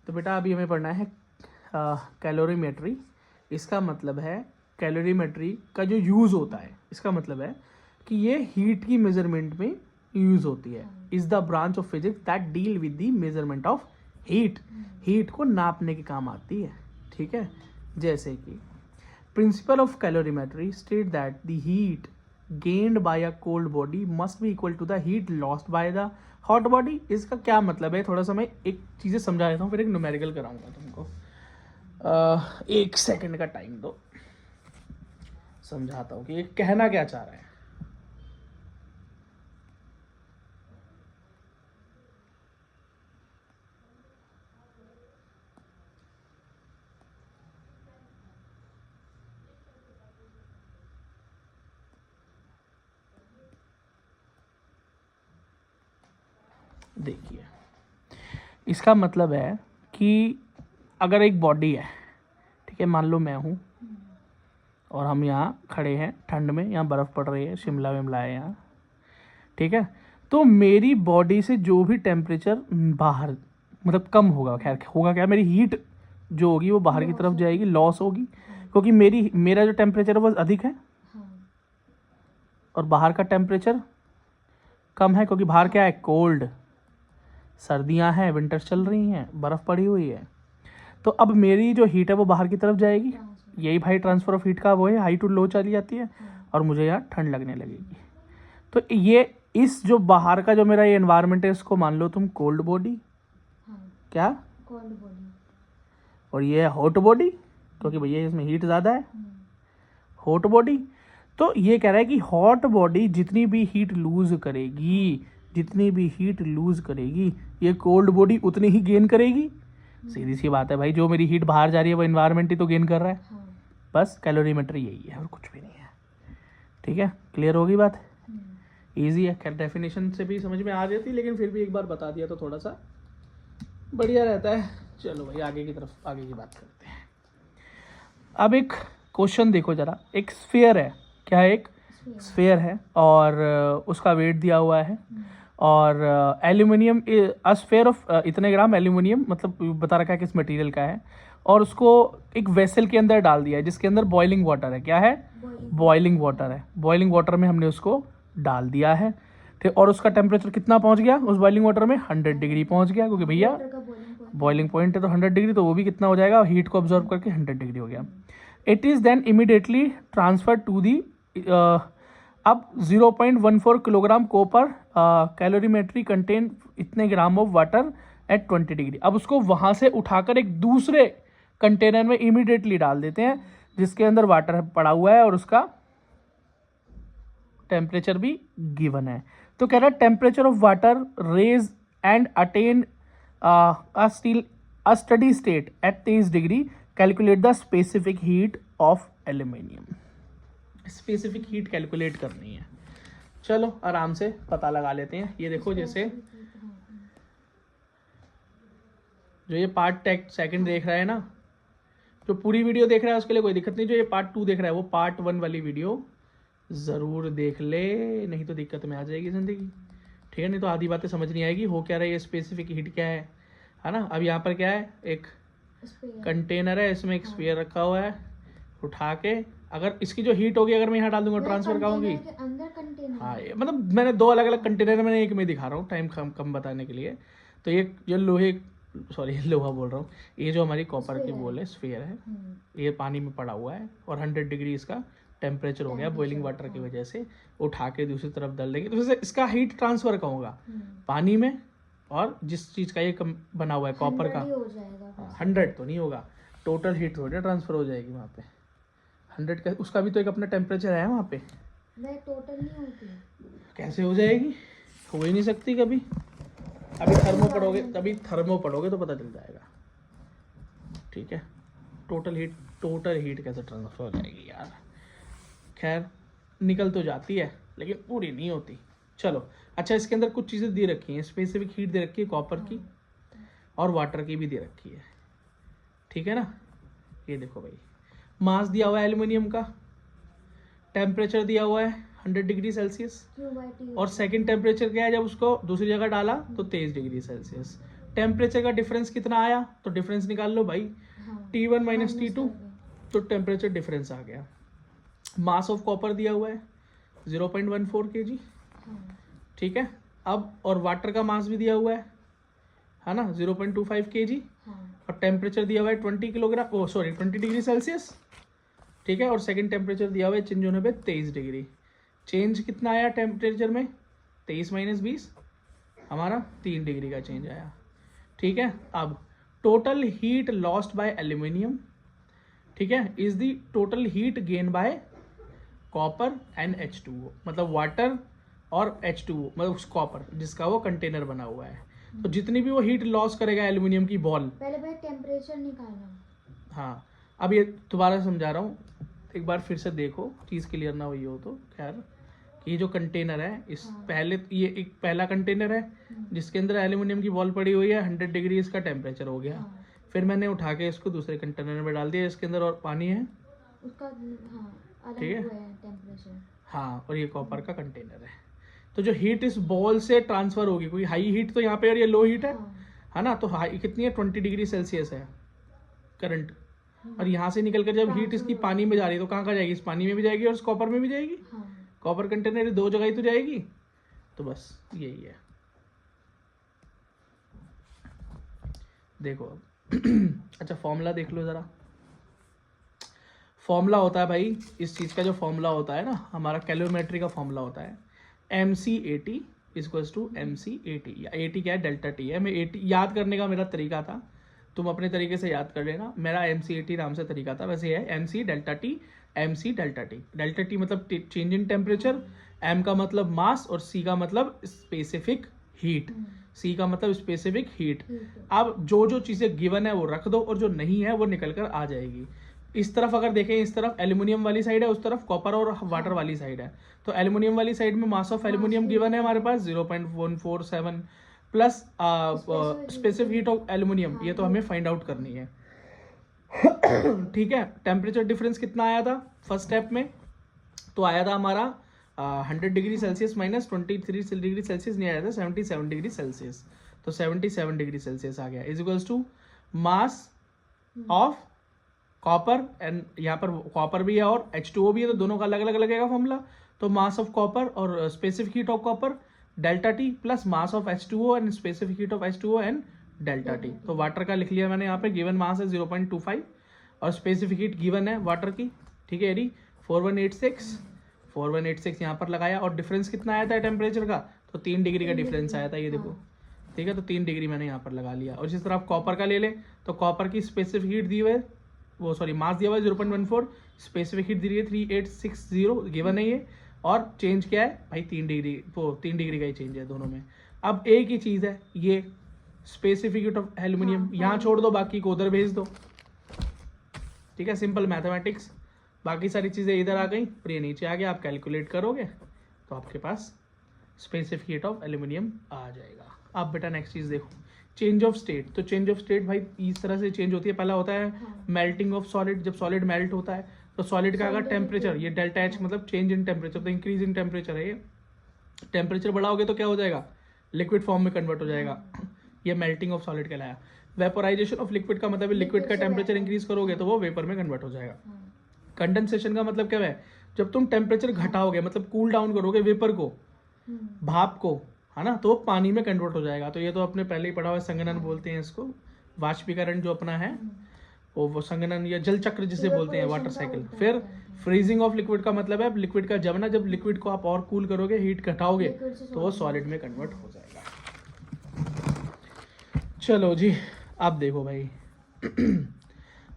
तो बेटा अभी हमें पढ़ना है कैलोरीमेट्री। इसका मतलब है कैलोरीमेट्री का जो यूज़ होता है, इसका मतलब है कि ये हीट की मेजरमेंट में यूज़ होती है। Is the branch of physics that deal with the measurement of heat. Heat को नापने के काम आती है, ठीक है। जैसे कि principle of calorimetry state that the heat gained by a cold body must be equal to the heat lost by the hot body. इसका क्या मतलब है, थोड़ा सा मैं एक चीज़ें समझा देता हूँ, फिर एक न्यूमेरिकल कराऊंगा तुमको। 1 सेकंड का टाइम दो, समझाता हूँ कि ये कहना क्या चाह रहा है। देखिए, इसका मतलब है कि अगर एक बॉडी है, ठीक है, मान लो मैं हूँ और हम यहाँ खड़े हैं ठंड में, यहाँ बर्फ़ पड़ रही है, शिमला विमला है यहाँ, ठीक है। तो मेरी बॉडी से जो भी टेम्परेचर बाहर मतलब कम होगा, खैर होगा क्या, मेरी हीट जो होगी वो बाहर की तरफ जाएगी, लॉस होगी, क्योंकि मेरा जो टेम्परेचर है वो अधिक है और बाहर का टेम्परेचर कम है, क्योंकि बाहर क्या है, कोल्ड, सर्दियां हैं, विंटर्स चल रही हैं, बर्फ़ पड़ी हुई है। तो अब मेरी जो हीट है वो बाहर की तरफ जाएगी, यही भाई ट्रांसफ़र ऑफ हीट का वो है, हाई टू लो चली जाती है और मुझे यहाँ ठंड लगने लगेगी। तो ये इस जो बाहर का जो मेरा ये एनवायरनमेंट है, इसको मान लो तुम कोल्ड बॉडी, क्या कोल्ड बॉडी, और ये है हॉट बॉडी, क्योंकि भैया इसमें हीट ज़्यादा है, हॉट बॉडी। तो ये कह रहा है कि हॉट बॉडी जितनी भी हीट लूज़ करेगी, जितनी भी हीट लूज़ करेगी, ये कोल्ड बॉडी उतनी ही गेन करेगी। सीधी सी बात है भाई, जो मेरी हीट बाहर जा रही है वो एनवायरनमेंट ही तो गेन कर रहा है। बस कैलोरीमेट्री यही है और कुछ भी नहीं है, ठीक है। क्लियर होगी बात, ईजी है। खैर डेफिनेशन से भी समझ में आ जाती, लेकिन फिर भी एक बार बता दिया तो थोड़ा सा बढ़िया रहता है। चलो भाई आगे की तरफ, आगे की बात करते हैं। अब एक क्वेश्चन देखो जरा, एक स्फीयर है, क्या है, एक स्फीयर है और उसका वेट दिया हुआ है और एल्यूमिनियम, स्फीयर ऑफ इतने ग्राम एल्यूमिनियम, मतलब बता रखा है किस मटेरियल का है, और उसको एक वेसल के अंदर डाल दिया है जिसके अंदर बॉइलिंग वाटर है। क्या है, बॉइलिंग वाटर है। बॉइलिंग वाटर में हमने उसको डाल दिया है, ठीक। और उसका टेम्परेचर कितना पहुंच गया उस बॉइलिंग वाटर में, 100 डिग्री पहुंच गया, क्योंकि भैया बॉइलिंग पॉइंट है तो 100 डिग्री, तो वो भी कितना हो जाएगा, हीट को ऑब्जॉर्व करके 100 डिग्री हो गया। It is then immediately transfer to the अब 0.14 किलोग्राम कॉपर कैलोरीमेट्री कंटेन इतने gram of water at 20 degree. अब उसको वहाँ से उठाकर एक दूसरे कंटेनर में इमीडिएटली डाल देते हैं जिसके अंदर वाटर पड़ा हुआ है और उसका टेम्परेचर भी गिवन है। तो कह रहा है temperature of water rise and attain a steady state at 23 degree, calculate the specific heat of aluminium. Specific heat calculate करनी है, चलो आराम से पता लगा लेते हैं। ये देखो, जैसे जो ये पार्ट सेकंड देख रहा है ना, जो पूरी वीडियो देख रहा है उसके लिए कोई दिक्कत नहीं, जो ये पार्ट 2 देख रहा है वो पार्ट 1 वाली वीडियो ज़रूर देख ले, नहीं तो दिक्कत में आ जाएगी ज़िंदगी, ठीक है। नहीं तो आधी बातें समझ नहीं आएगी, हो क्या रहा है, ये स्पेसिफिक हीट क्या है ना। अब यहाँ पर क्या है, एक कंटेनर है, इसमें एक स्फीयर रखा हुआ है, उठा के अगर इसकी जो हीट होगी, अगर मैं यहाँ डाल दूंगा ट्रांसफर का होगी, हाँ, ये मतलब मैंने 2 अलग अलग कंटेनर, मैंने एक में दिखा रहा हूँ टाइम कम बताने के लिए। तो ये लोहे, सॉरी लोहा बोल रहा हूँ, ये जो हमारी कॉपर की बोल है, स्फीयर है, ये पानी में पड़ा हुआ है और 100 डिग्री इसका टेम्परेचर हो गया बॉइलिंग वाटर की वजह से, उठा के दूसरी तरफ डाल देंगे तो इसका हीट ट्रांसफर का होगा पानी में, और जिस चीज़ का ये बना हुआ है कॉपर का, 100 तो नहीं होगा, टोटल हीट थोड़ी ट्रांसफर हो जाएगी वहाँ पे, 100 का उसका भी तो एक अपना टेम्परेचर है वहाँ पे, नहीं टोटल नहीं होती, कैसे हो जाएगी, हो ही नहीं सकती कभी। अभी थर्मो पढ़ोगे तो पता चल जाएगा, ठीक है। टोटल हीट कैसे ट्रांसफर हो जाएगी यार, खैर निकल तो जाती है लेकिन पूरी नहीं होती। चलो अच्छा, इसके अंदर कुछ चीज़ें दे रखी हैं, स्पेसिफिक हीट दे रखी है कॉपर की और वाटर की भी दे रखी है, ठीक है ना। ये देखो भाई, मास दिया हुआ है एल्यूमिनियम का, टेम्परेचर दिया हुआ है 100 डिग्री सेल्सियस, और सेकंड टेम्परेचर क्या है जब उसको दूसरी जगह डाला तो 23 डिग्री सेल्सियस। टेम्परेचर का डिफरेंस कितना आया, तो डिफरेंस निकाल लो भाई, हाँ T1 माइनस minus T2, कर दो। तो टेम्परेचर डिफरेंस आ गया। मास ऑफ कॉपर दिया हुआ है 0.14 kg, हाँ ठीक है। अब और वाटर का मास भी दिया हुआ है ना, 0.25 kg, हाँ और टेम्परेचर दिया हुआ है 20 किलोग्राम, ओ सॉरी 20 डिग्री सेल्सियस, ठीक है। और सेकंड टेम्परेचर दिया हुआ है चेंज होने पे 23 डिग्री। चेंज कितना आया टेम्परेचर में, 23 माइनस 20, हमारा 3 डिग्री का चेंज आया, ठीक है। अब total heat lost bye aluminium, ठीक है, is the total heat gain by copper and H2O, मतलब वाटर और H2O मतलब उस कॉपर जिसका वो कंटेनर बना हुआ है। तो जितनी भी वो हीट लॉस करेगा एल्यूमिनियम की बॉल, पहले भाई टेम्परेचर निकालना। हाँ अब ये दोबारा समझा रहा हूँ, एक बार फिर से देखो, चीज़ क्लियर ना हुई हो तो खैर, कि ये जो कंटेनर है इस हाँ। पहले ये एक पहला कंटेनर है जिसके अंदर एल्यूमिनियम की बॉल पड़ी हुई है, 100 डिग्री इसका टेम्परेचर हो गया। हाँ फिर मैंने उठा के इसको दूसरे कंटेनर में डाल दिया, इसके अंदर और पानी है, उसका हाँ अलग ठीक है। हुआ है टेम्परेचर। हाँ, और ये कॉपर का कंटेनर है। तो जो हीट इस बॉल से ट्रांसफर होगी, कोई हाई हीट तो यहाँ पे और ये लो हीट है ना, तो हाई कितनी है 20 डिग्री सेल्सियस है करंट, और यहाँ से निकल कर जब हीट इसकी पानी में जा रही है तो कहाँ कहाँ जाएगी, इस पानी में भी जाएगी और इस कॉपर में भी जाएगी, हाँ कॉपर कंटेनर दो जगह ही तो जाएगी। तो बस यही है, देखो अब अच्छा फॉर्मूला देख लो ज़रा। फॉर्मूला होता है भाई, इस चीज़ का जो फॉर्मूला होता है ना, हमारा कैलोरीमेट्री का फॉर्मूला होता है MC80 इक्वल्स टू MC80, या 80 क्या है, डेल्टा टी है। मैं 80 याद करने का मेरा तरीका था, तुम अपने तरीके से याद कर लेना, मेरा MC80 नाम से तरीका था, वैसे है MC delta T, MC delta T. Delta T मतलब चेंज इन टेम्परेचर, M का मतलब मास, और C का मतलब स्पेसिफिक हीट, C का मतलब स्पेसिफिक हीट। ठीक है। अब जो जो चीज़ें गिवन है वो रख दो, और जो नहीं है वो निकल कर आ जाएगी। इस तरफ अगर देखें, इस तरफ एल्यूमिनियम वाली साइड है, उस तरफ कॉपर और वाटर वाली साइड है। तो एल्यूमिनियम वाली साइड में मास ऑफ एल्यूमिनियम गिवन है हमारे पास 0.147 plus specific heat of aluminium, ये तो हमें फाइंड आउट करनी है, ठीक है। टेम्परेचर डिफरेंस कितना आया था फर्स्ट स्टेप में, तो आया था हमारा 100 degree Celsius minus 23 degree Celsius नहीं आया था, 77 डिग्री सेल्सियस, तो 77 डिग्री सेल्सियस आ गया, is equals to mass of copper, and यहाँ पर कॉपर भी है और H2O भी है, तो दोनों का अलग अलग लगेगा फॉर्मूला। तो मास ऑफ कॉपर और specific heat of copper delta T, plus mass of H2O and specific heat of H2O and delta T. तो वाटर का लिख लिया मैंने यहाँ पे, गिवन मास है 0.25 और स्पेसिफिक हीट गिवन है वाटर की, ठीक है यदि 4186 यहाँ पर लगाया, और डिफरेंस कितना आया था टेम्परेचर का, तो 3 डिग्री का डिफरेंस आया था, ये देखो, ठीक है। तो 3 डिग्री मैंने यहाँ पर लगा लिया। और जिस तरह आप कॉपर का ले लें, तो कॉपर की स्पेसिफिक हीट दी हुई है, वो सॉरी मास दिया हुआ है 0.14, स्पेसिफिक हीट दी हुई है 3860 गिवन है ये, और चेंज क्या है भाई 3 डिग्री, वो 3 डिग्री का ही चेंज है दोनों में। अब एक ही चीज़ है, ये स्पेसिफिक हीट ऑफ एल्यूमिनियम यहाँ छोड़ दो, बाकी को उधर भेज दो, ठीक है, सिंपल मैथमेटिक्स। बाकी सारी चीज़ें इधर आ गई और ये नीचे आ गया, आप कैलकुलेट करोगे तो आपके पास स्पेसिफिक हीट ऑफ एल्यूमिनियम आ जाएगा। अब बेटा नेक्स्ट चीज़ देखो, चेंज ऑफ स्टेट। तो चेंज ऑफ स्टेट भाई इस तरह से चेंज होती है, पहला होता है मेल्टिंग ऑफ सॉलिड, जब सॉलिड मेल्ट होता है तो सॉलिड का अगर टेम्परेचर, ये डेल्टा एच मतलब चेंज इन टेम्परेचर, तो इंक्रीज इन टेम्परेचर है, ये टेम्परेचर बढ़ाओगे तो क्या हो जाएगा, लिक्विड फॉर्म में कन्वर्ट हो जाएगा, ये मेल्टिंग ऑफ सॉलिड कहलाया। वेपोराइजेशन ऑफ लिक्विड का मतलब लिक्विड का टेम्परेचर इंक्रीज करोगे तो वो वेपर में कन्वर्ट हो जाएगा। कंडेंसेशन का मतलब क्या है, जब तुम टेम्परेचर घटाओगे मतलब कूल डाउन करोगे वेपर को, भाप को, है ना, तो वो पानी में कन्वर्ट हो जाएगा। तो ये तो अपने पहले ही पढ़ा हुआ है, संघनन बोलते हैं इसको, वाष्पीकरण जो अपना है वो संघनन या जल चक्र जिसे बोलते हैं, वाटर साइकिल। फिर फ्रीजिंग ऑफ लिक्विड का मतलब है लिक्विड का जमना, जब लिक्विड को आप और कूल करोगे, हीट घटाओगे तो वो सॉलिड में कन्वर्ट हो जाएगा। चलो जी, अब देखो भाई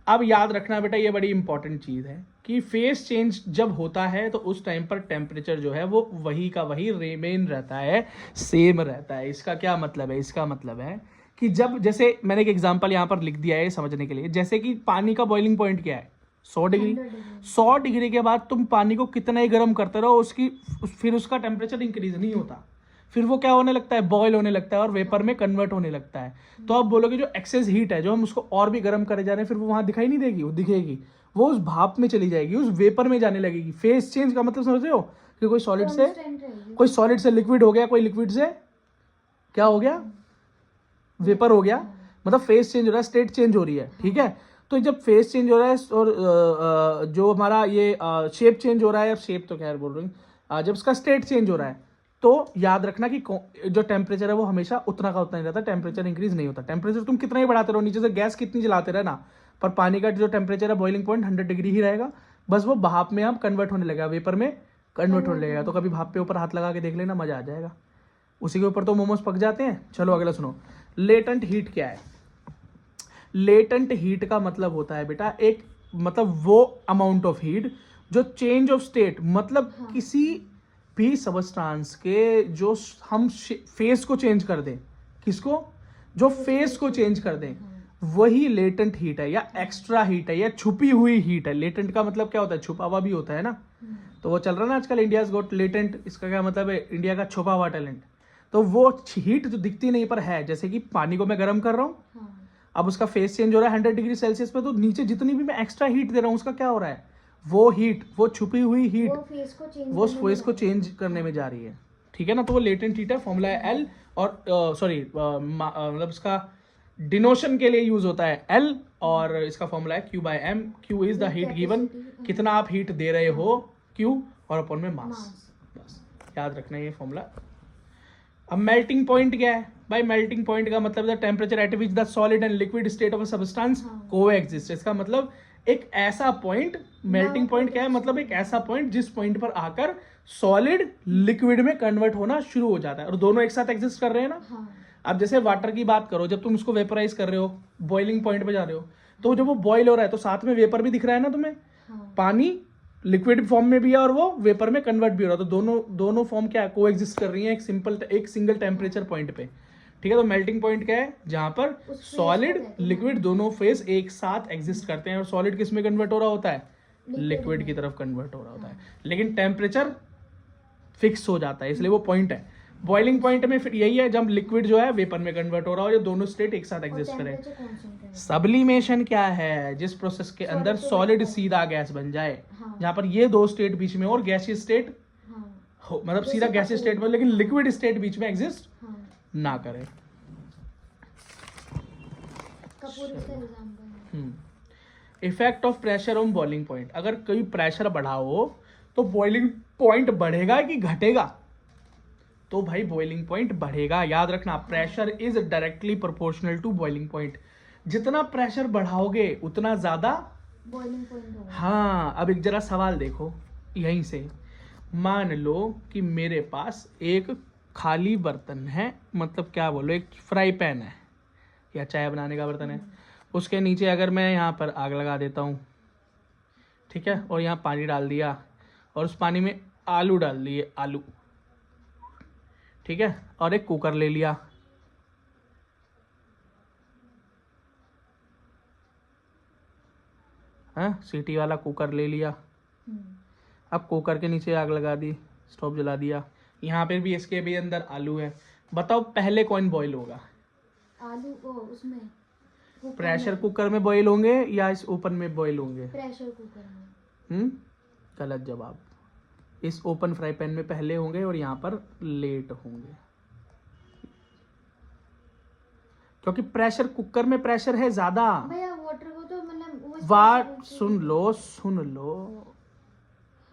अब याद रखना बेटा, ये बड़ी इंपॉर्टेंट चीज़ है कि फेस चेंज जब होता है तो उस टाइम पर टेम्परेचर जो है वो वही का वही रिमेन रहता है, सेम रहता है। इसका क्या मतलब है, इसका मतलब है कि जब, जैसे मैंने एक एग्जांपल यहाँ पर लिख दिया है समझने के लिए, जैसे कि पानी का बॉइलिंग पॉइंट क्या है 100 डिग्री। 100 डिग्री के बाद तुम पानी को कितना ही गर्म करते रहो, फिर उसका टेम्परेचर इंक्रीज नहीं होता, फिर वो क्या होने लगता है, बॉयल होने लगता है और वेपर में कन्वर्ट होने लगता है। तो आप बोलोगे जो एक्सेस हीट है, जो हम उसको और भी गर्म करे जा रहे हैं, फिर वो वहां दिखाई नहीं देगी, वो दिखेगी, वो उस भाप में चली जाएगी, उस वेपर में जाने लगेगी। फेस चेंज का मतलब समझ रहे हो कि कोई सॉलिड से लिक्विड हो गया, कोई लिक्विड से क्या हो गया, वेपर हो गया, मतलब फेस चेंज हो रहा है, स्टेट चेंज हो रही है, ठीक है। तो जब फेस चेंज हो रहा है और जो हमारा ये शेप चेंज हो रहा है, शेप तो खैर बोल रही हूँ, जब इसका स्टेट चेंज हो रहा है तो याद रखना कि जो टेम्परेचर है वो हमेशा उतना का उतना ही रहता है, टेम्परेचर इंक्रीज नहीं होता। टेम्परेचर तुम कितना ही बढ़ाते रहो, नीचे से गैस कितनी जलाते रहे ना, पर पानी का जो टेम्परेचर है बॉइलिंग पॉइंट 100 डिग्री ही रहेगा, बस वो भाप में अब कन्वर्ट होने लगेगा, वेपर में कन्वर्ट होने लगेगा। तो कभी भाप पे ऊपर हाथ लगा के देख लेना, मजा आ जाएगा। उसी के ऊपर तो मोमोज पक जाते हैं। चलो अगला सुनो, लेटेंट हीट क्या है। लेटेंट हीट का मतलब होता है बेटा एक, मतलब वो अमाउंट ऑफ हीट जो चेंज ऑफ स्टेट, मतलब किसी भी सबस्टांस के जो हम फेस को चेंज कर दें, किसको, जो फेस को चेंज कर दें, वही लेटेंट हीट है या एक्स्ट्रा हीट है या छुपी हुई हीट है। लेटेंट का मतलब क्या होता है, छुपा हुआ भी होता है ना, तो वो चल रहा है ना आजकल, इंडियाज गॉट लेटेंट, इसका क्या मतलब है, इंडिया का छुपा हुआ टैलेंट। तो वो हीट जो दिखती नहीं पर है, जैसे कि पानी को मैं गर्म कर रहा हूँ, अब उसका फेस चेंज हो रहा है 100 डिग्री सेल्सियस पे, तो नीचे जितनी भी मैं एक्स्ट्रा हीट दे रहा हूँ उसका क्या हो रहा है, वो हीट, वो छुपी हुई हीट वो फेस को चेंज करने में जा रही है, ठीक है ना। तो वो लेटेंट हीट है, फॉर्मूला है एल, और सॉरी मतलब इसका डिनोशन के लिए यूज होता है एल, और इसका फॉर्मूला है Q by M. Q is the heat given, कितना आप हीट दे रहे हो, क्यू, और अपॉन में मास, बस याद रखना ये फॉर्मूला। अब मेल्टिंग पॉइंट क्या है भाई, मेल्टिंग पॉइंट का मतलब the temperature at which the solid and liquid state of a substance coexist. इसका मतलब एक ऐसा पॉइंट, मेल्टिंग पॉइंट क्या है, मतलब एक ऐसा पॉइंट जिस पॉइंट पर आकर सॉलिड लिक्विड में कन्वर्ट होना शुरू हो जाता है और दोनों एक साथ एग्जिस्ट कर रहे हैं ना। अब जैसे वाटर की बात करो, जब तुम उसको वेपराइज कर रहे हो, बॉइलिंग पॉइंट पे जा रहे हो, तो जब वो बॉइल हो रहा है तो साथ में वेपर भी दिख रहा है ना तुम्हें, पानी लिक्विड फॉर्म में भी है और वो वेपर में कन्वर्ट भी हो रहा है, तो दोनों फॉर्म क्या को एग्जिस्ट कर रही हैं एक सिंगल टेम्परेचर पॉइंट पे, ठीक है। तो मेल्टिंग पॉइंट क्या है, जहां पर सॉलिड लिक्विड दोनों फेज एक साथ एग्जिस्ट करते हैं, और सॉलिड किस में कन्वर्ट हो रहा होता है, लिक्विड की तरफ कन्वर्ट हो रहा होता है, लेकिन टेम्परेचर फिक्स हो जाता है, इसलिए वो पॉइंट है। बॉइलिंग पॉइंट में फिर यही है जब लिक्विड जो है वेपर में कन्वर्ट हो रहा हो, ये दोनों स्टेट एक साथ एग्जिस्ट करें। सब्लिमेशन क्या है, जिस प्रोसेस के अंदर सॉलिड सीधा गैस बन जाए, जहां पर ये दो स्टेट बीच में और गैसीय स्टेट हो, मतलब सीधा गैसीय स्टेट में लेकिन लिक्विड स्टेट बीच में एग्जिस्ट ना करे। Effect of pressure on boiling point, अगर कोई प्रेशर बढ़ाओ तो बॉइलिंग पॉइंट बढ़ेगा कि घटेगा, तो भाई बॉइलिंग पॉइंट बढ़ेगा। याद रखना, pressure is directly proportional to boiling point, जितना प्रेशर बढ़ाओगे उतना ज्यादा बॉइलिंग पॉइंट होगा। हाँ, अब एक जरा सवाल देखो यहीं से, मान लो कि मेरे पास एक खाली बर्तन है, मतलब क्या बोलो, एक फ्राई पैन है या चाय बनाने का बर्तन है, उसके नीचे अगर मैं यहाँ पर आग लगा देता हूँ, ठीक है, और यहाँ पानी डाल दिया और उस पानी में आलू डाल दिए, आलू, ठीक है, और एक कुकर ले लिया, हाँ, सीटी वाला कुकर ले लिया। अब कुकर के नीचे आग लगा दी, स्टोव जला दिया, यहाँ पे भी इसके भी अंदर आलू है, बताओ पहले कौन बॉईल होगा, आलू उसमें प्रेशर कुकर में बॉईल होंगे या इस ओपन में बॉईल होंगे, प्रेशर कुकर में। गलत जवाब, इस ओपन फ्राई पैन में पहले होंगे और यहाँ पर लेट होंगे, क्योंकि प्रेशर कुकर में प्रेशर है ज्यादा। वाटर को तो मतलब सुन लो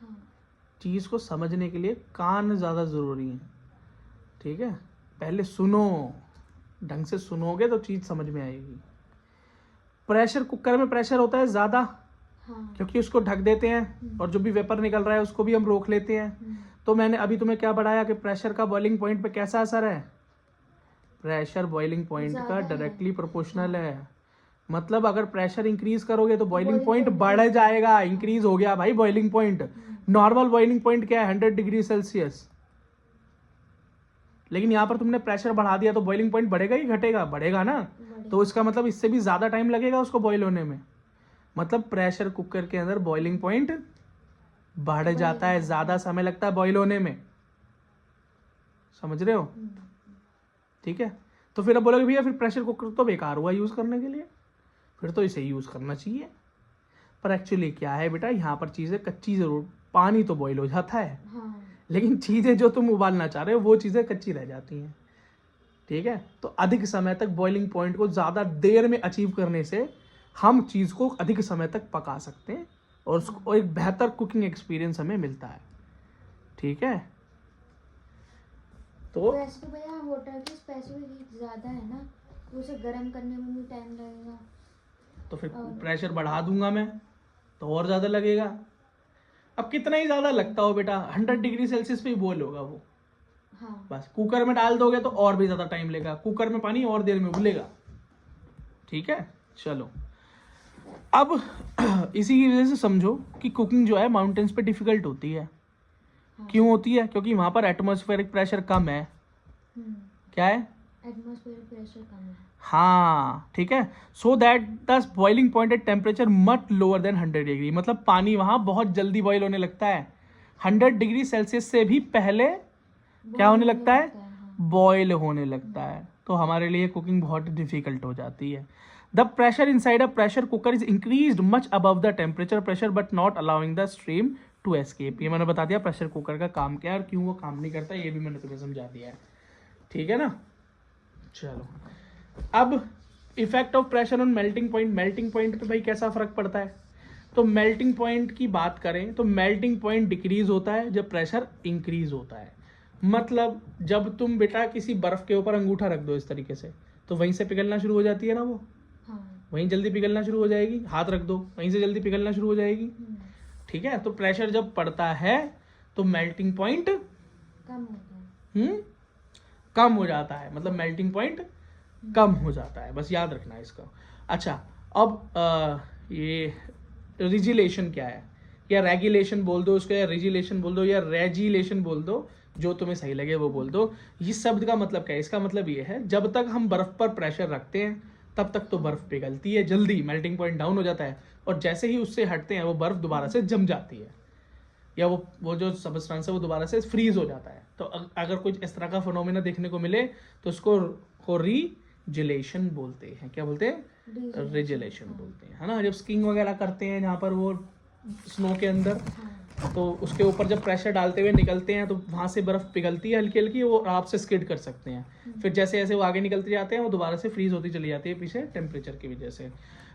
हाँ। चीज को समझने के लिए कान ज्यादा जरूरी है, ठीक है, पहले सुनो, ढंग से सुनोगे तो चीज समझ में आएगी। प्रेशर कुकर में प्रेशर होता है ज्यादा, हाँ। क्योंकि उसको ढक देते हैं और जो भी वेपर निकल रहा है उसको भी हम रोक लेते हैं। तो मैंने अभी तुम्हें क्या बढ़ाया कि प्रेशर का बॉइलिंग पॉइंट पे कैसा असर है, प्रेशर बॉइलिंग पॉइंट का डायरेक्टली प्रोपोर्शनल है, मतलब अगर प्रेशर इंक्रीज करोगे तो बॉइलिंग पॉइंट बढ़ जाएगा, इंक्रीज हो गया भाई boiling point. Normal boiling point क्या है, 100 डिग्री सेल्सियस, लेकिन यहाँ पर तुमने प्रेशर बढ़ा दिया तो बॉइलिंग पॉइंट बढ़ेगा कि घटेगा, बढ़ेगा ना, तो इसका मतलब इससे भी ज्यादा टाइम लगेगा उसको बॉईल होने में, मतलब प्रेशर कुकर के अंदर बॉइलिंग पॉइंट बढ़ जाता है, ज्यादा समय लगता है बॉईल होने में, समझ रहे हो, ठीक है। तो फिर अब बोलोगे भैया फिर प्रेशर कुकर तो बेकार हुआ यूज करने के लिए, फिर तो इसे यूज करना चाहिए, पर एक्चुअली क्या है बेटा, यहाँ पर चीजें कच्ची जरूर, पानी तो बॉईल हो जाता है, हाँ। लेकिन चीजें जो तुम उबालना चाह रहे हो वो चीजें कच्ची रह जाती हैं, ठीक है। तो अधिक समय तक बॉइलिंग पॉइंट को ज़्यादा देर में अचीव करने से हम चीज़ को अधिक समय तक पका सकते हैं और उसको एक बेहतर कुकिंग एक्सपीरियंस हमें मिलता है, ठीक है। तो वैसे तो भैया वाटर की स्पेसिफिक हीट ज़्यादा है ना, तो उसे गर्म करने में भी टाइम लगेगा। तो फिर प्रेशर बढ़ा दूंगा मैं तो और ज़्यादा लगेगा। अब कितना ही ज़्यादा लगता हो बेटा, 100 डिग्री सेल्सियस पे ही बॉयल होगा वो। हाँ बस कुकर में डाल दोगे तो और भी ज़्यादा टाइम लेगा, कुकर में पानी और देर में उबलेगा, ठीक है। चलो अब इसी की वजह से समझो कि कुकिंग जो है माउंटेन्स पे डिफिकल्ट होती है। क्यों होती है? क्योंकि वहाँ पर एटमॉस्फेरिक प्रेशर कम है। क्या है? एटमॉस्फेरिक प्रेशर कम है। हाँ, ठीक है। So that the boiling point at temperature much lower than 100 degree, मतलब पानी वहाँ बहुत जल्दी बॉयल होने लगता है। 100 डिग्री सेल्सियस से भी पहले क्या होने लगता है? बॉयल होने लगता है। तो हमारे लिए कुकिंग बहुत डिफिकल्ट हो जाती है। The pressure inside a pressure cooker is increased much above the temperature pressure but not allowing the stream to escape. ये मैंने बता दिया प्रेशर कुकर का काम क्या है और क्यों वो काम नहीं करता, ये भी मैंने तुम्हें समझा दिया है, ठीक है ना। चलो अब effect of pressure on melting point. Melting point पे भाई कैसा फर्क पड़ता है? तो मेल्टिंग पॉइंट की बात करें तो मेल्टिंग पॉइंट डिक्रीज होता है जब प्रेशर इंक्रीज होता है। मतलब जब तुम बेटा किसी बर्फ के ऊपर अंगूठा रख दो इस तरीके से, तो वहीं से पिघलना शुरू हो जाती है ना वो। हाँ। वहीं जल्दी पिघलना शुरू हो जाएगी। हाथ रख दो, वहीं से जल्दी पिघलना शुरू हो जाएगी, ठीक है। तो प्रेशर जब पड़ता है तो मेल्टिंग पॉइंट कम होता है। कम हो जाता है, मतलब मेल्टिंग पॉइंट कम हो जाता है, बस याद रखना है इसका। अच्छा अब ये रिजिलेशन क्या है, या रेगुलेशन बोल दो उसको, या रिजिलेशन बोल दो, या रेजिलेशन बोल दो, जो तुम्हें सही लगे वो बोल दो। इस शब्द का मतलब क्या है? इसका मतलब ये है जब तक हम बर्फ पर प्रेशर रखते हैं तब तक तो बर्फ पिघलती है जल्दी, मेल्टिंग पॉइंट डाउन हो जाता है, और जैसे ही उससे हटते हैं वो बर्फ दोबारा से जम जाती है, या वो जो सबस्टेंस है वो दोबारा से फ्रीज हो जाता है। तो अगर कुछ इस तरह का फिनोमेना देखने को मिले तो उसको रिजिलेशन बोलते हैं। क्या बोलते हैं? रिजिलेशन बोलते हैं, है ना। जब स्कीइंग वगैरह करते हैं जहाँ पर वो स्नो के अंदर, तो उसके ऊपर जब प्रेशर डालते हुए निकलते हैं तो वहाँ से बर्फ पिघलती है हल्की हल्की, वो आप से स्किड कर सकते हैं। फिर जैसे जैसे वो आगे निकलते जाते हैं वो दोबारा से फ्रीज होती चली जाती है पीछे टेम्परेचर की वजह से।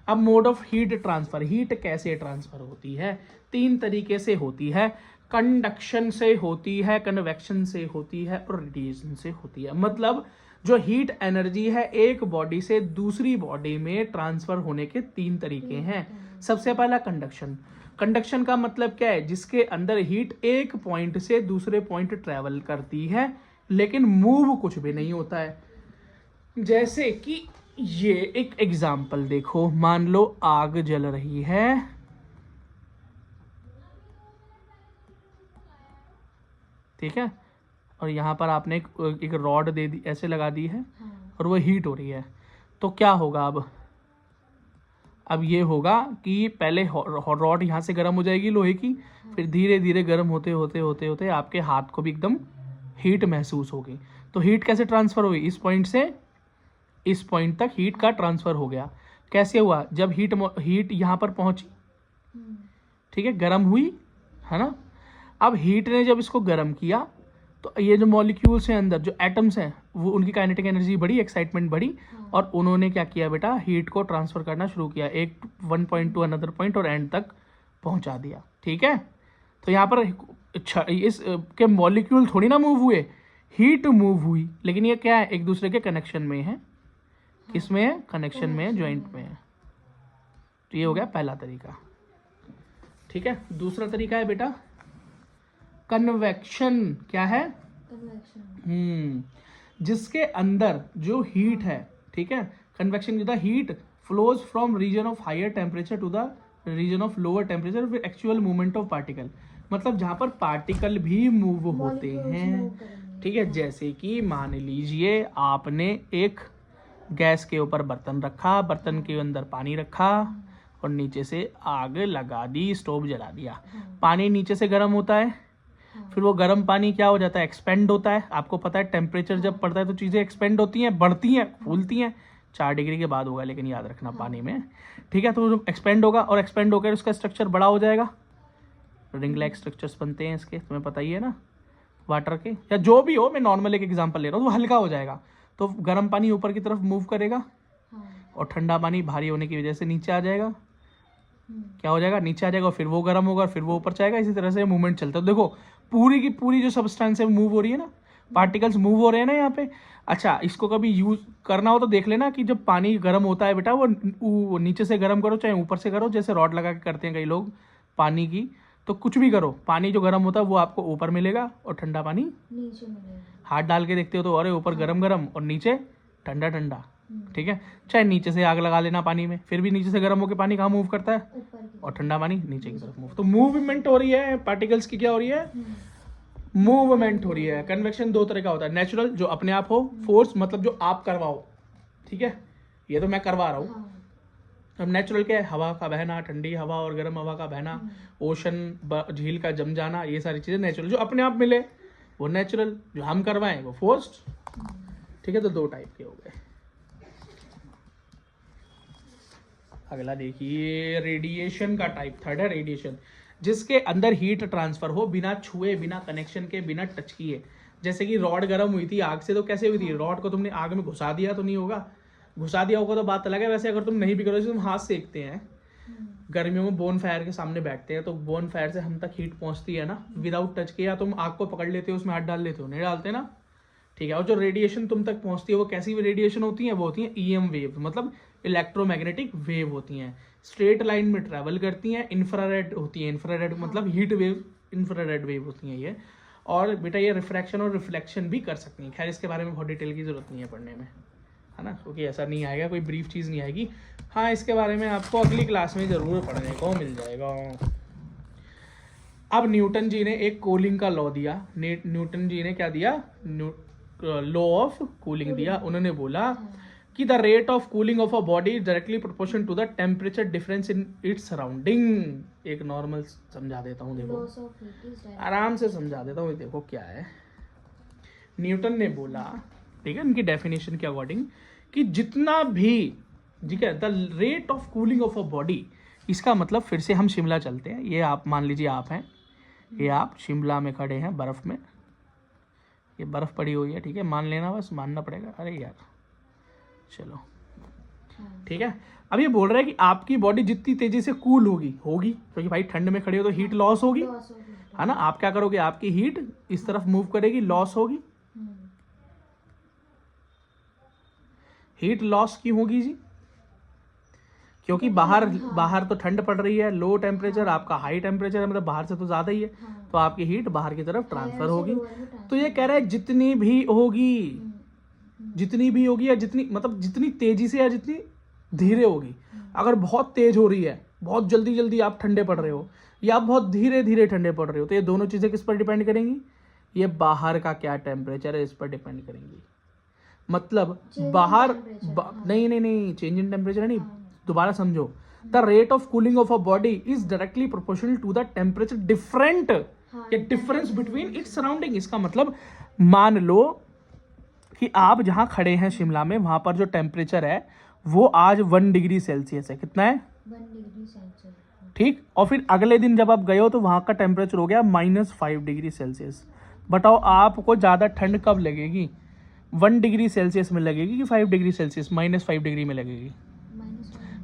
अब mode of heat transfer, heat कैसे ट्रांसफर होती है? 3 तरीके से होती है। कंडक्शन से होती है, कन्वेक्शन से होती है और रेडिएशन से होती है। मतलब जो हीट एनर्जी है एक बॉडी से दूसरी बॉडी में ट्रांसफर होने के 3 तरीके हैं। सबसे पहला कंडक्शन। कंडक्शन का मतलब क्या है? जिसके अंदर हीट एक पॉइंट से दूसरे पॉइंट ट्रेवल करती है लेकिन मूव कुछ भी नहीं होता है। जैसे कि ये एक एग्जाम्पल देखो, मान लो आग जल रही है, ठीक है, और यहाँ पर आपने एक रॉड दे दी, ऐसे लगा दी है, और वो हीट हो रही है। तो क्या होगा अब ये होगा कि पहले रॉड यहाँ से गर्म हो जाएगी लोहे की, फिर धीरे धीरे गर्म होते होते होते होते आपके हाथ को भी एकदम हीट महसूस होगी। तो हीट कैसे ट्रांसफर हुई? इस पॉइंट से इस पॉइंट तक हीट का ट्रांसफर हो गया। कैसे हुआ? जब हीट यहाँ पर पहुंची, ठीक है, गर्म हुई, है ना। अब हीट ने जब इसको गर्म किया तो ये जो मॉलिक्यूल्स हैं अंदर, जो एटम्स हैं, वो उनकी काइनेटिक एनर्जी बढ़ी, एक्साइटमेंट बढ़ी, और उन्होंने क्या किया बेटा? हीट को ट्रांसफर करना शुरू किया, एक 1 पॉइंट टू अनदर पॉइंट, और एंड तक पहुंचा दिया, ठीक है। तो यहाँ पर इस के मॉलिक्यूल थोड़ी ना मूव हुए, हीट मूव हुई, लेकिन ये क्या है? एक दूसरे के कनेक्शन में है। किसमें है? कनेक्शन में है, ज्वाइंट में है। तो ये हो गया पहला तरीका, ठीक है। दूसरा तरीका है बेटा कन्वेक्शन। क्या है? कन्वेक्शन। जिसके अंदर जो हीट है, ठीक है, convection the heat flows from region of higher temperature to the region of lower temperature with actual movement of particle. मतलब जहां पर पार्टिकल भी मूव होते हैं, ठीक है। जैसे कि मान लीजिए आपने एक गैस के ऊपर बर्तन रखा, बर्तन के अंदर पानी रखा और नीचे से आग लगा दी, स्टोव जला दिया। पानी नीचे से गर्म होता है, फिर वो गर्म पानी क्या हो जाता है? एक्सपेंड होता है। आपको पता है टेम्परेचर जब पड़ता है तो चीज़ें एक्सपेंड होती हैं, बढ़ती हैं, फूलती हैं। 4 डिग्री के बाद होगा, लेकिन याद रखना पानी में, ठीक है। तो एक्सपेंड होगा और एक्सपेंड होकर उसका स्ट्रक्चर बड़ा हो जाएगा। रिंग लाइक स्ट्रक्चर्स बनते हैं इसके, तुम्हें पता ही है ना, वाटर के, या जो भी हो, मैं नॉर्मल एक एग्जांपल ले रहा हूँ, वो हल्का हो जाएगा। तो गर्म पानी ऊपर की तरफ मूव करेगा हाँ। और ठंडा पानी भारी होने की वजह से नीचे आ जाएगा। हम्म। क्या हो जाएगा, नीचे आ जाएगा, फिर वो गर्म होगा, फिर वो ऊपर जाएगा। इसी तरह से मूवमेंट चलता है। तो देखो पूरी की पूरी जो सब्सटेंस है मूव हो रही है ना, पार्टिकल्स मूव हो रहे हैं ना यहाँ पे। अच्छा, इसको कभी यूज करना हो तो देख लेना कि जब पानी गर्म होता है बेटा, वो नीचे से गर्म करो चाहे ऊपर से करो, जैसे रॉड लगा के करते हैं कई लोग पानी की। तो कुछ भी करो, पानी जो गर्म होता है वो आपको ऊपर मिलेगा और ठंडा पानी नीचे मिलेगा। हाथ डाल के देखते हो तो अरे ऊपर गरम गरम और नीचे ठंडा ठंडा। ठीक है, चाहे नीचे से आग लगा लेना पानी में, फिर भी नीचे से गर्म होकर पानी कहाँ मूव करता है, ऊपर की और ठंडा पानी नीचे की तरफ मूव। तो मूवमेंट हो रही है पार्टिकल्स की, क्या हो रही है, मूवमेंट हो रही है। कन्वेक्शन दो तरह का होता है, नेचुरल जो अपने आप हो, फोर्स मतलब जो आप करवाओ। ठीक है, ये तो मैं करवा रहा हूँ। हाँ। अब नेचुरल क्या है, हवा का बहना, ठंडी हवा और गर्म हवा का बहना, ओशन झील का जम जाना, ये सारी चीजें नेचुरल जो अपने आप मिले वो नेचुरल, जो हम करवाएं वो फोर्स्ड। ठीक है, तो दो टाइप के हो गए। अगला देखिए, रेडिएशन का टाइप थर्ड है रेडिएशन, जिसके अंदर हीट ट्रांसफर हो बिना छुए, बिना कनेक्शन के, बिना टच किए। जैसे कि रॉड गर्म हुई थी आग से, तो कैसे हुई थी, रॉड को तुमने आग में घुसा दिया तो नहीं होगा, घुसा दिया होगा तो बात अलग है। वैसे अगर तुम नहीं भी करो, जैसे तुम हाथ सेकते हैं गर्मियों में, बोन फायर के सामने बैठते हैं, तो बोन फायर से हम तक हीट पहुंचती है ना विदाउट टच किया। तुम आग को पकड़ लेते हो, उसमें हाथ डाल लेते हो, नहीं डालते ना। ठीक है, और जो रेडिएशन तुम तक पहुंचती है वो कैसी रेडिएशन होती है, वो होती है ईएम वेव, मतलब इलेक्ट्रोमैग्नेटिक वेव होती हैं, स्ट्रेट लाइन में ट्रैवल करती हैं, इंफ्रारेड होती है, इंफ्रारेड मतलब हीट वेव, इंफ्रारेड वेव होती हैं ये। और बेटा ये रिफ्रैक्शन और रिफ्लेक्शन भी कर सकती हैं। खैर इसके बारे में बहुत डिटेल की जरूरत नहीं है पढ़ने में, है ना, क्योंकि ऐसा नहीं आएगा, कोई ब्रीफ चीज़ नहीं आएगी। हाँ, इसके बारे में आपको अगली क्लास में ज़रूर पढ़ने को मिल जाएगा। अब न्यूटन जी ने एक कूलिंग का लॉ दिया। न्यूटन जी ने क्या दिया, लॉ ऑफ कूलिंग दिया। उन्होंने बोला कि the rate of cooling of a body is directly proportional to the temperature difference in its surrounding. एक नॉर्मल समझा देता हूँ, देखो आराम से समझा देता हूँ। देखो क्या है, न्यूटन ने बोला, ठीक है, इनकी डेफिनेशन के अकॉर्डिंग, कि जितना भी, ठीक है, the rate of cooling of a body, इसका मतलब फिर से हम शिमला चलते हैं। ये आप मान लीजिए आप हैं, ये आप शिमला में खड़े हैं बर्फ में, ये बर्फ पड़ी हुई है, ठीक है, मान लेना, बस मानना पड़ेगा। अरे यार चलो ठीक है। अब ये बोल रहा है कि आपकी बॉडी जितनी तेजी से कूल होगी, क्योंकि भाई ठंड में खड़े हो तो हीट लॉस होगी, है ना। आप क्या करोगे, आपकी हीट इस तरफ मूव करेगी, लॉस होगी। हीट लॉस क्यों होगी जी, क्योंकि बाहर तो ठंड पड़ रही है, लो टेम्परेचर, आपका हाई टेम्परेचर है, मतलब बाहर से तो ज्यादा ही है, तो आपकी हीट बाहर की तरफ ट्रांसफर होगी। तो ये कह रहा है जितनी भी होगी या जितनी तेजी से या जितनी धीरे होगी। अगर बहुत तेज हो रही है, बहुत जल्दी जल्दी आप ठंडे पड़ रहे हो, या आप बहुत धीरे धीरे ठंडे पड़ रहे हो, तो ये दोनों चीजें किस पर डिपेंड करेंगी, ये बाहर का क्या टेम्परेचर है इस पर डिपेंड करेंगी। मतलब बाहर नहीं चेंज इन टेम्परेचर नहीं, दोबारा समझो, the rate of cooling of a body is directly proportional to the temperature different या डिफरेंस बिटवीन इट्स सराउंडिंग। इसका मतलब मान लो कि आप जहां खड़े हैं शिमला में, वहां पर जो टेम्परेचर है वो आज 1 डिग्री सेल्सियस है। कितना है, 1 डिग्री सेल्सियस। ठीक, और फिर अगले दिन जब आप गए हो तो वहां का टेम्परेचर हो गया -5 डिग्री सेल्सियस। बताओ आपको ज्यादा ठंड कब लगेगी, 1 डिग्री सेल्सियस में लगेगी कि 5 डिग्री सेल्सियस -5 डिग्री में लगेगी,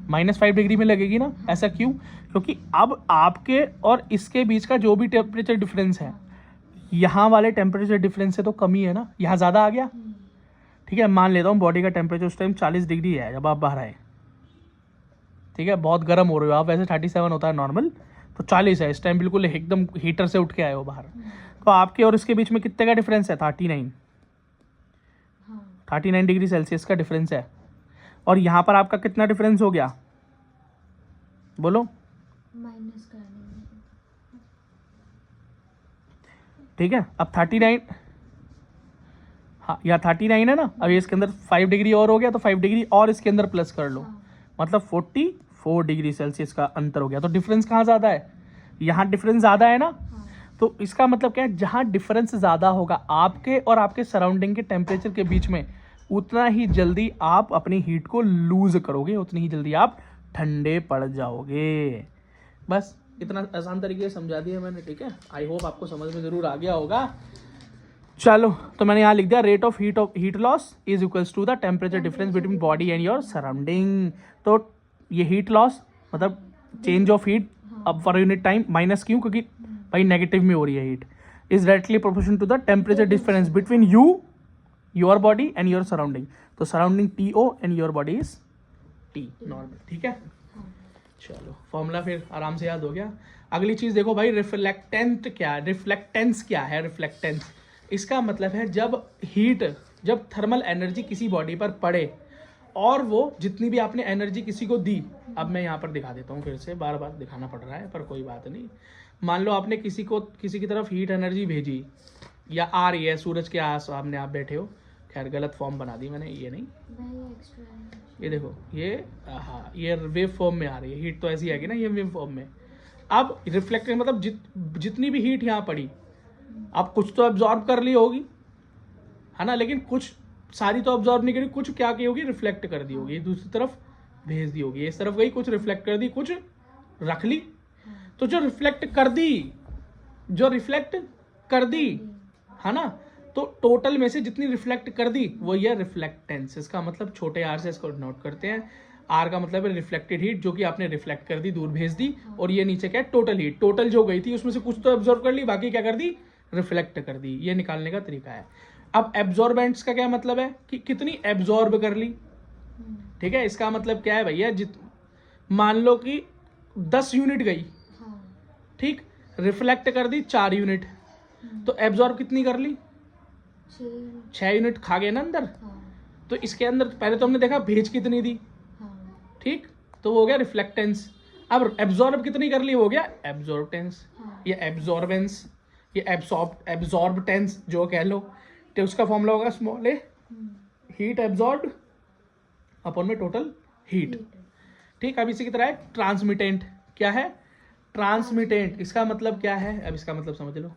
-5 डिग्री में लगेगी ना। ऐसा क्यों, क्योंकि अब आपके और इसके बीच का जो भी टेम्परेचर डिफरेंस है, यहाँ वाले टेम्परेचर डिफरेंस से तो कम ही है ना, यहाँ ज़्यादा आ गया। ठीक है, मान लेता हूँ बॉडी का टेम्परेचर उस टाइम 40 डिग्री है जब आप बाहर आए, ठीक है, बहुत गर्म हो रहे हो आप, वैसे 37 होता है नॉर्मल, तो 40 है इस टाइम, बिल्कुल एकदम हीटर से उठ के आए हो बाहर। तो आपके और इसके बीच में कितने का डिफरेंस है, 39 डिग्री सेल्सियस का डिफरेंस है। और यहाँ पर आपका कितना डिफरेंस हो गया, बोलो, माइनस कर देंगे। ठीक है, अब 39, हाँ यहाँ 39 है ना, अब ये इसके अंदर 5 डिग्री और हो गया, तो 5 डिग्री और इसके अंदर प्लस कर लो, मतलब 44 डिग्री सेल्सियस का अंतर हो गया। तो डिफरेंस कहाँ ज़्यादा है, यहाँ डिफरेंस ज़्यादा है ना। तो इसका मतलब क्या है, जहाँ डिफरेंस ज़्यादा होगा आपके और आपके सराउंडिंग के टेम्परेचर के बीच में, उतना ही जल्दी आप अपनी हीट को लूज करोगे, उतनी ही जल्दी आप ठंडे पड़ जाओगे। बस इतना आसान तरीके से समझा दिया मैंने, ठीक है। आई होप आपको समझ में ज़रूर आ गया होगा। चलो, तो मैंने यहाँ लिख दिया rate of heat loss is equals to the temperature difference between body and your surrounding. तो ये हीट लॉस मतलब चेंज ऑफ हीट अब फॉर यूनिट टाइम माइनस क्यों, क्योंकि भाई नेगेटिव में हो रही है heat, is directly proportional to the temperature difference between you, your body and your surrounding. तो surrounding TO and your body is T normal. ठीक है, चलो फॉर्मूला फिर आराम से याद हो गया। अगली चीज देखो भाई, रिफ्लेक्टेंट क्या है, रिफ्लेक्टेंस क्या है। रिफ्लेक्टेंस इसका मतलब है जब थर्मल एनर्जी किसी बॉडी पर पड़े और वो जितनी भी आपने एनर्जी किसी को दी, अब मैं यहाँ पर दिखा देता हूँ, फिर से बार बार दिखाना पड़ रहा है पर कोई बात नहीं। मान लो आपने किसी की तरफ हीट एनर्जी भेजी या आ रही है, सूरज के सामने आप बैठे हो, खैर गलत फॉर्म बना दी मैंने, ये नहीं, ये देखो ये वेव फॉर्म में आ रही है हीट, तो ऐसी आएगी ना ये वेव फॉर्म में। अब रिफ्लेक्टेड मतलब जितनी भी हीट यहाँ पड़ी, अब कुछ तो एब्जॉर्ब कर ली होगी, है ना, लेकिन कुछ सारी तो एब्जॉर्ब नहीं करी, कुछ क्या की होगी, रिफ्लेक्ट कर दी होगी, दूसरी तरफ भेज दी होगी, इस तरफ गई, कुछ रिफ्लेक्ट कर दी, कुछ रख ली। तो जो रिफ्लेक्ट कर दी है ना, तो टोटल में से जितनी रिफ्लेक्ट कर दी वो ये रिफ्लेक्टेंस। इसका मतलब छोटे r से इसको नोट करते हैं, r का मतलब है रिफ्लेक्टेड हीट, जो कि आपने रिफ्लेक्ट कर दी, दूर भेज दी, और ये नीचे क्या है, टोटल हीट, टोटल जो गई थी उसमें से कुछ तो एब्जॉर्ब कर ली, बाकी क्या कर दी, रिफ्लेक्ट कर दी। ये निकालने का तरीका है। अब एब्जॉर्बेंट्स का क्या मतलब है कि कितनी एब्जॉर्ब कर ली। ठीक है, इसका मतलब क्या है भैया, मान लो कि 10 यूनिट गई, ठीक, रिफ्लेक्ट कर दी 4 यूनिट, तो एब्जॉर्ब कितनी कर ली, 6 यूनिट खा गए ना अंदर। तो इसके अंदर पहले तो हमने देखा भेज कितनी दी, ठीक, तो वो हो गया रिफ्लेक्टेंस। अब एब्जॉर्ब कितनी कर ली, हो गया एब्जॉर्बटेंस, ये एब्जॉर्बेंस, ये एब्जॉर्बटेंस जो कह लो, तो उसका फॉर्मूला होगा स्मॉल ए हीट एब्जॉर्ब अपॉन में टोटल हीट। ठीक, अब इसी की तरह है ट्रांसमिटेंट। क्या है, ट्रांसमिटेंट, इसका मतलब क्या है, अब इसका मतलब समझ लो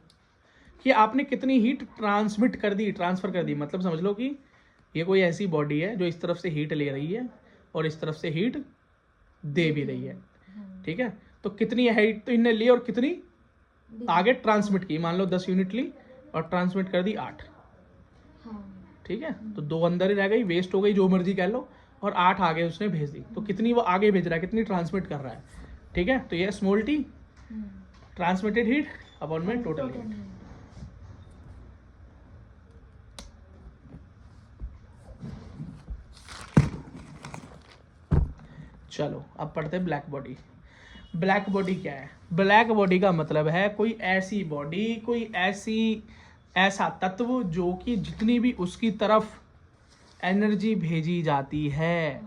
कि आपने कितनी हीट ट्रांसमिट कर दी, ट्रांसफर कर दी। मतलब समझ लो कि ये कोई ऐसी बॉडी है जो इस तरफ से हीट ले रही है और इस तरफ से हीट दे भी रही है। ठीक है, तो कितनी हीट तो इनने ली और कितनी आगे ट्रांसमिट की, मान लो 10 यूनिट ली और ट्रांसमिट कर दी 8। ठीक है, तो 2 अंदर ही रह गई, वेस्ट हो गई, जो मर्जी कह लो, और 8 आगे उसने भेज दी। तो कितनी वो आगे भेज रहा है, कितनी ट्रांसमिट कर रहा है। ठीक है, तो ये small T transmitted heat upon में टोटल हीट। चलो अब पढ़ते हैं ब्लैक बॉडी। ब्लैक बॉडी क्या है, ब्लैक बॉडी का मतलब है कोई ऐसी बॉडी, कोई ऐसा तत्व जो कि जितनी भी उसकी तरफ एनर्जी भेजी जाती है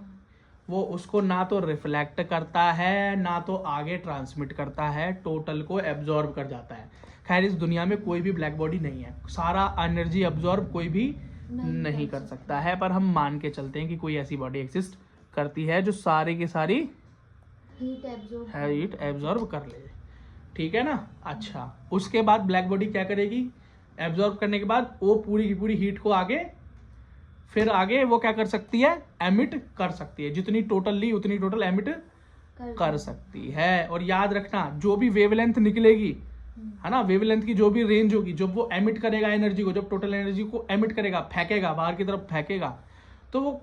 वो उसको ना तो रिफ्लेक्ट करता है ना तो आगे ट्रांसमिट करता है, टोटल को एब्जॉर्ब कर जाता है। खैर इस दुनिया में कोई भी ब्लैक बॉडी नहीं है, सारा एनर्जी एब्जॉर्ब कोई भी नहीं कर सकता है, पर हम मान के चलते हैं कि कोई ऐसी बॉडी एग्जिस्ट करती है जो सारी की सारी हीट एब्जॉर्ब कर ले। ठीक है ना। अच्छा, उसके बाद ब्लैक बॉडी क्या करेगी, एब्जॉर्ब करने के बाद वो पूरी की पूरी हीट को आगे वो क्या कर सकती है, एमिट कर सकती है। जितनी टोटल ली उतनी टोटल एमिट कर सकती है। और याद रखना जो भी वेवलेंथ निकलेगी, है ना, वेवलेंथ की जो भी रेंज होगी, जब वो एमिट करेगा एनर्जी को, जब टोटल एनर्जी को एमिट करेगा, फेंकेगा बाहर की तरफ फेंकेगा, तो वो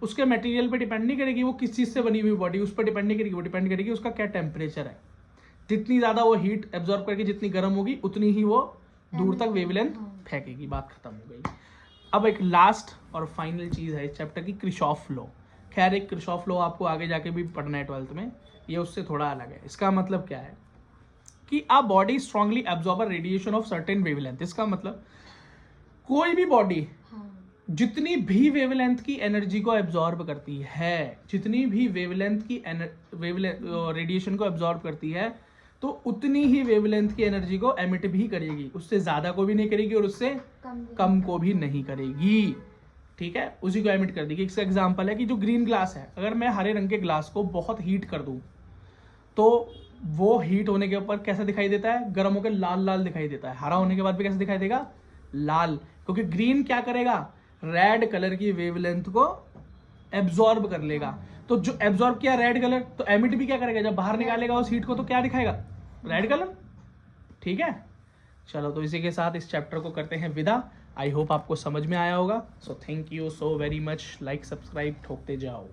उसके मटेरियल पे डिपेंड नहीं करेगी वो किस चीज से बनी हुई बॉडी, उस पर डिपेंड नहीं करेगी, वो डिपेंड करेगी उसका क्या टेम्परेचर है। जितनी ज्यादा वो हीट एब्जॉर्ब करके जितनी गर्म होगी उतनी ही वो दूर तक वेवलेंथ फेंकेगी। बात खत्म हो गई। अब एक लास्ट और फाइनल चीज है इस चैप्टर की, क्रिशॉफ लॉ। खैर एक क्रिशॉफ लॉ आपको आगे जाके भी पढ़ना है 12th में, ये उससे थोड़ा अलग है। इसका मतलब क्या है कि a body strongly absorb radiation of certain wavelength. इसका मतलब कोई भी बॉडी जितनी भी वेवलेंथ की एनर्जी को एब्जॉर्ब करती है, जितनी भी वेवलेंथ की रेडिएशन को एब्जॉर्ब करती है, तो उतनी ही वेवलेंथ की एनर्जी को एमिट भी करेगी, उससे ज्यादा को भी नहीं करेगी और उससे कम को भी नहीं करेगी। ठीक है, उसी को एमिट कर देगी। इसका एग्जांपल है कि जो ग्रीन ग्लास है, अगर मैं हरे रंग के ग्लास को बहुत हीट कर दूं तो वो हीट होने के ऊपर कैसा दिखाई देता है, गर्म होकर लाल लाल दिखाई देता है। हरा होने के बाद भी कैसा दिखाई देगा, लाल, क्योंकि ग्रीन क्या करेगा, रेड कलर की वेवलेंथ को एब्जॉर्ब कर लेगा। तो जो एब्जॉर्ब किया रेड कलर, तो एमिट भी क्या करेगा, जब बाहर निकालेगा उस हीट को तो क्या दिखाएगा, रेड कलर। ठीक है, चलो तो इसी के साथ इस चैप्टर को करते हैं विदा। आई होप आपको समझ में आया होगा. So thank you so very much. Like subscribe ठोकते जाओ.